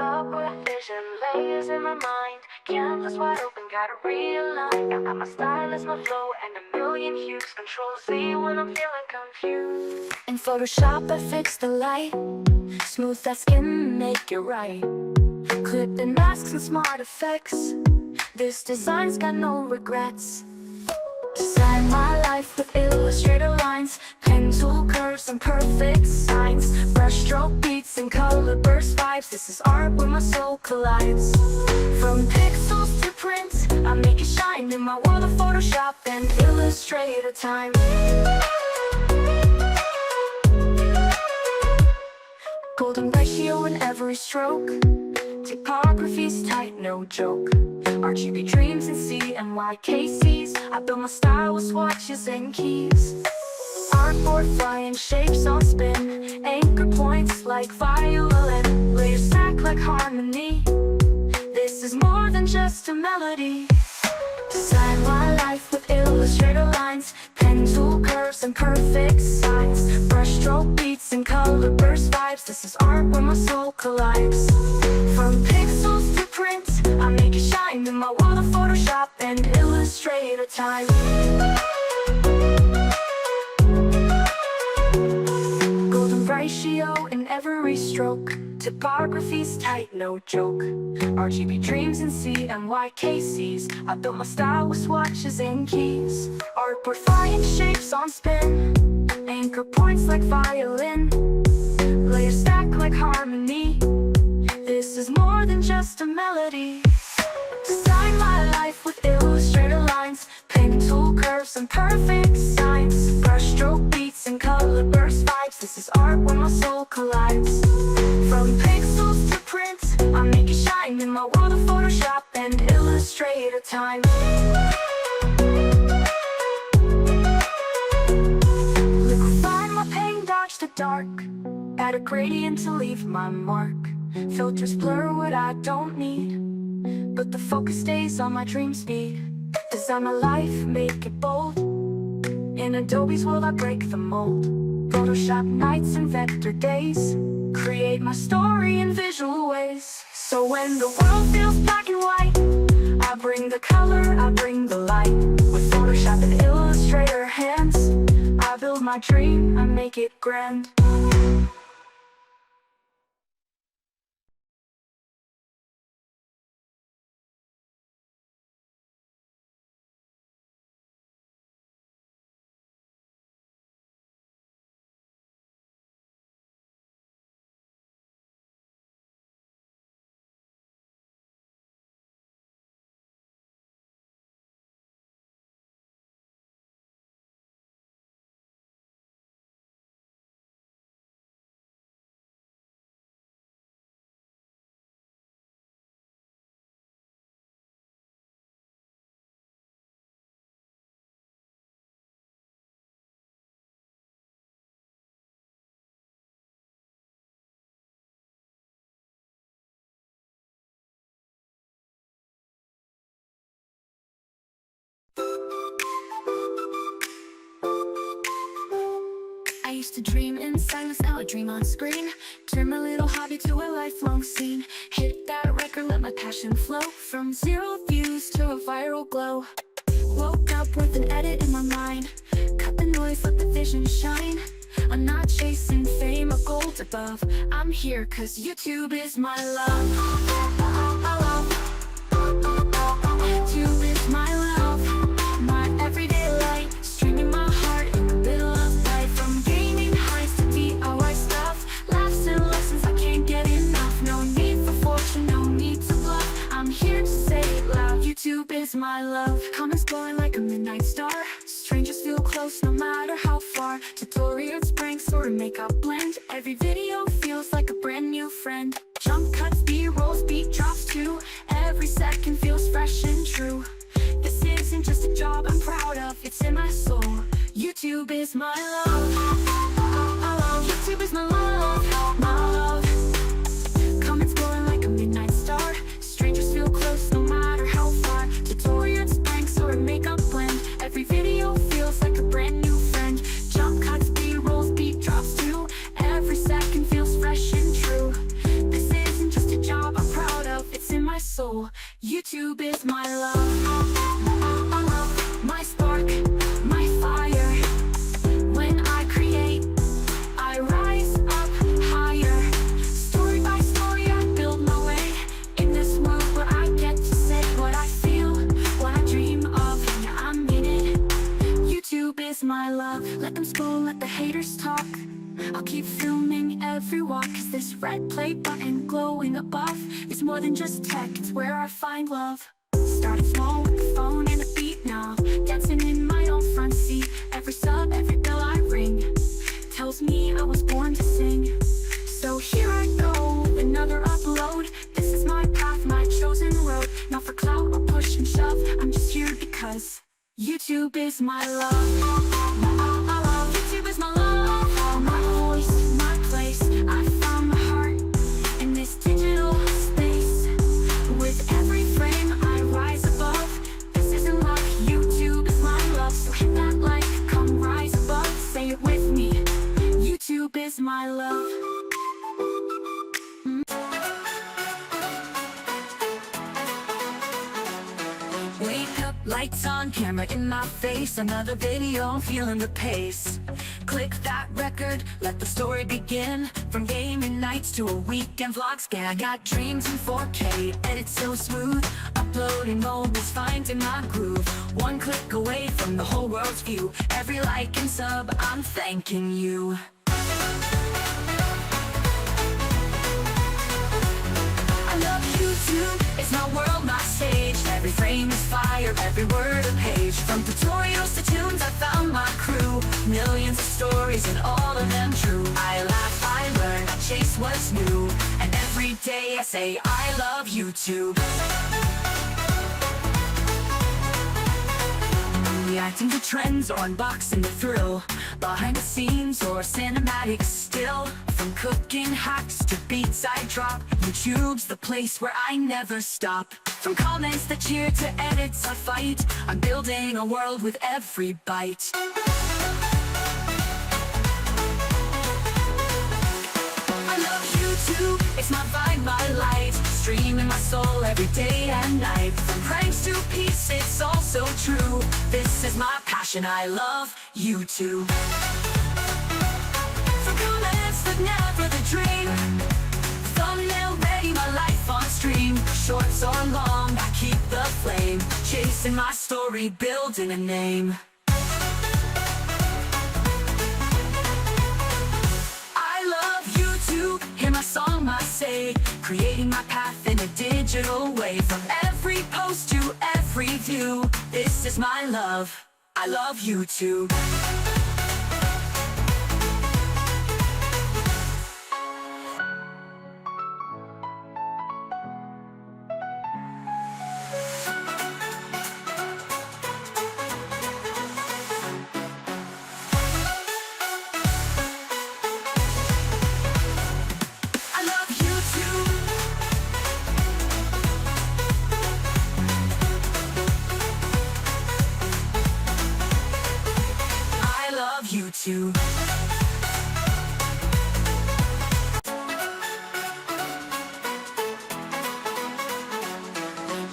Upward vision, layers in my mind. Canvas wide open, gotta realign. I got my style as my flow and a million hues. Control Z when I'm feeling confused. In Photoshop I fix the light, smooth that skin, make it right. Clip and masks and smart effects. This design's got no regrets. Design my life with Illustrator lines, pen tool curves and perfect signs, brushstroke beats and color burst vibes. This is art where my soul collides. From pixels to print, I make it shine in my world of Photoshop and Illustrator time. Golden ratio in every stroke, typography's tight, no joke. RGB dreams in CMYKCs. I build my style with swatches and keys. Artboard flying shapes on spin, anchor points like violin, layers stack like harmony. This is more than just a melody. Design my life with Illustrator lines, pen tool curves and perfect signs, brushstroke beats and color burst vibes. This is art where my soul collides. From pixels to print, I make it shine in my world of Photoshop and Illustrator time. Golden ratio in every stroke, typography's tight, no joke. RGB dreams in CMYKCs. I built my style with swatches and keys. Artboard flying shapes on spin, anchor points like violin, layers stack like harmony. This is more than just a melody. Design my life with Illustrator lines, pen tool curves and perfect signs, brushstroke beats and color burst vibes. This is art where my soul collides. From pixels to print, I make it shine in my world of Photoshop and Illustrator time. Liquefy my paint, dodge the dark, add a gradient to leave my mark. Filters blur what I don't need, but the focus stays on my dream speed. Design my life, make it bold. In Adobe's world I break the mold. Photoshop nights and vector days, create my story in visual ways. So when the world feels black and white, I bring the color, I bring the light. With Photoshop and Illustrator hands, I build my dream, I make it grand. I used to dream in silence, now I dream on screen. Turn my little hobby to a lifelong scene. Hit that record, let my passion flow. From 0 views to a viral glow. Woke up with an edit in my mind. Cut the noise, let the vision shine. I'm not chasing fame or gold above. I'm here cause YouTube is my love. YouTube is my love, my everyday light. Streaming my heart in the middle of life. From gaming highs to DIY stuff, laughs and lessons I can't get enough. No need for fortune, no need to bluff. I'm here to say it loud, YouTube is my love. Comments glowing like a midnight star. Strangers feel close no matter how far. Tutorials, pranks, or a makeup blend. Every video feels like a brand new friend. Jump cuts, B-rolls, beat drops too. Every second feels fresh and true. This isn't just a job I'm proud of, it's in my soul. YouTube is my love. YouTube is my love, my love. Comments glowing like a midnight star. Strangers feel close no matter how far. Tutorials, pranks, or a makeup blend. Every video feels like a brand new friend. Jump cuts, B-rolls, beat drops too. Every second feels fresh and true. This isn't just a job I'm soul. YouTube is my love, my spark, my fire. When I create, I rise up higher. Story by story, I build my way in this world where I get to say what I feel, what I dream of, and I mean it. YouTube is my love. Let them scroll, let the haters talk. I'll keep filming every walk, 'cause this red play button glowing above is more than just tech, it's where I find love. Started small with the phone and a beat, now dancing in my own front seat. Every sub, every bell I ring tells me I was born to sing. So here I go, another upload. This is my path, my chosen road. Not for clout or push and shove, I'm just here because YouTube is my love. YouTube is my love, my voice, my place. I found my heart in this digital space. With every frame I rise above. This isn't luck, YouTube is my love. So hit that like, come rise above. Say it with me, YouTube is my love. Wake up, lights on, camera in my face. Another video, I'm feeling the pace. Click that record, let the story begin. From gaming nights to a weekend vlog scan. I got dreams in 4K, edit so smooth. Uploading moments, finding my groove. One click away from the whole world's view. Every like and sub, I'm thanking you. I love YouTube, it's my world, my stage. Every frame is fire, every word a page. From tutorials to tunes, I found my crew. Millions of stories and all of them true. I laugh, I learn, I chase what's new. And every day I say I love YouTube. Reacting to trends or unboxing the thrill. Behind the scenes or cinematic still. From cooking hacks to beats I drop, YouTube's the place where I never stop. From comments that cheer to edits I fight, I'm building a world with every bite. I love YouTube, it's my vibe, my light. Streaming my soul every day and night. From pranks to peace, it's all so true. This is my passion, I love YouTube. From comments that never the dream. Thumbnail ready, my life on stream. Shorts or long, I keep the flame. Chasing my story, building a name. I love YouTube, hear my song, my say. Creating my path in a digital way. From every post to every view, this is my love, I love YouTube. YouTube.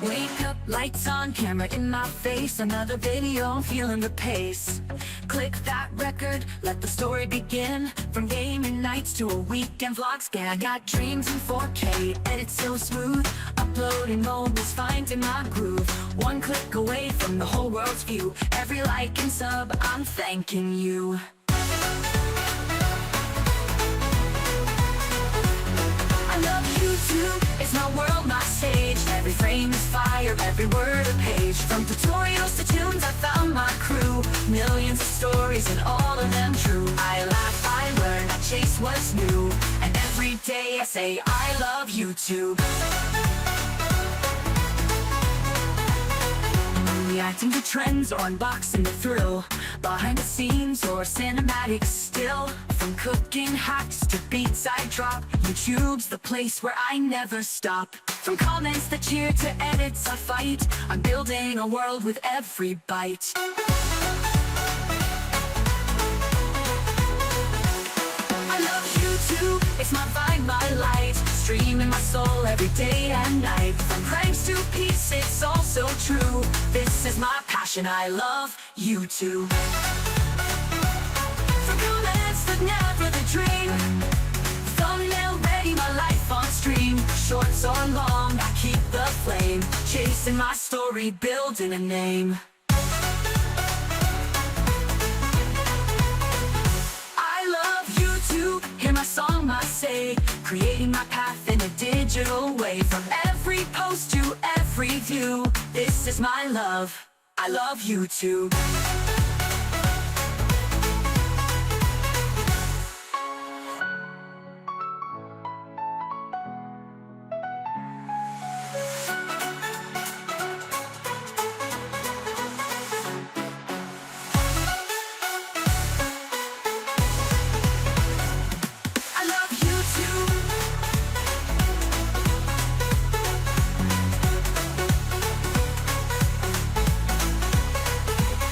Wake up, lights on, camera in my face. Another video, I'm feeling the pace. Click that record, let the story begin. From gaming nights to a weekend vlog scan. I got dreams in 4K, edit so smooth. Uploading moments, finding my groove. One click away from the whole world's view. Every like and sub, I'm thanking you. I love YouTube, it's my world, my stage. Every frame is fire, every word a page. From tutorials to tunes, I found my crew. Millions of stories and all of them true. I laugh, I learn, I chase what's new. And every day I say I love YouTube. Reacting to trends or unboxing the thrill. Behind the scenes or cinematic still. From cooking hacks to beats I drop, YouTube's the place where I never stop. From comments that cheer to edits I fight, I'm building a world with every bite. I love YouTube, it's my vibe, my light. Streaming my soul every day and night. From pranks masterpiece, it's all so true. This is my passion, I love YouTube. From comments that never the dream, thumbnail ready, my life on stream. Shorts or long, I keep the flame, chasing my story, building a name. I love YouTube, hear my song, I say, creating my path in a digital way. From every post to every view, this is my love, I love YouTube.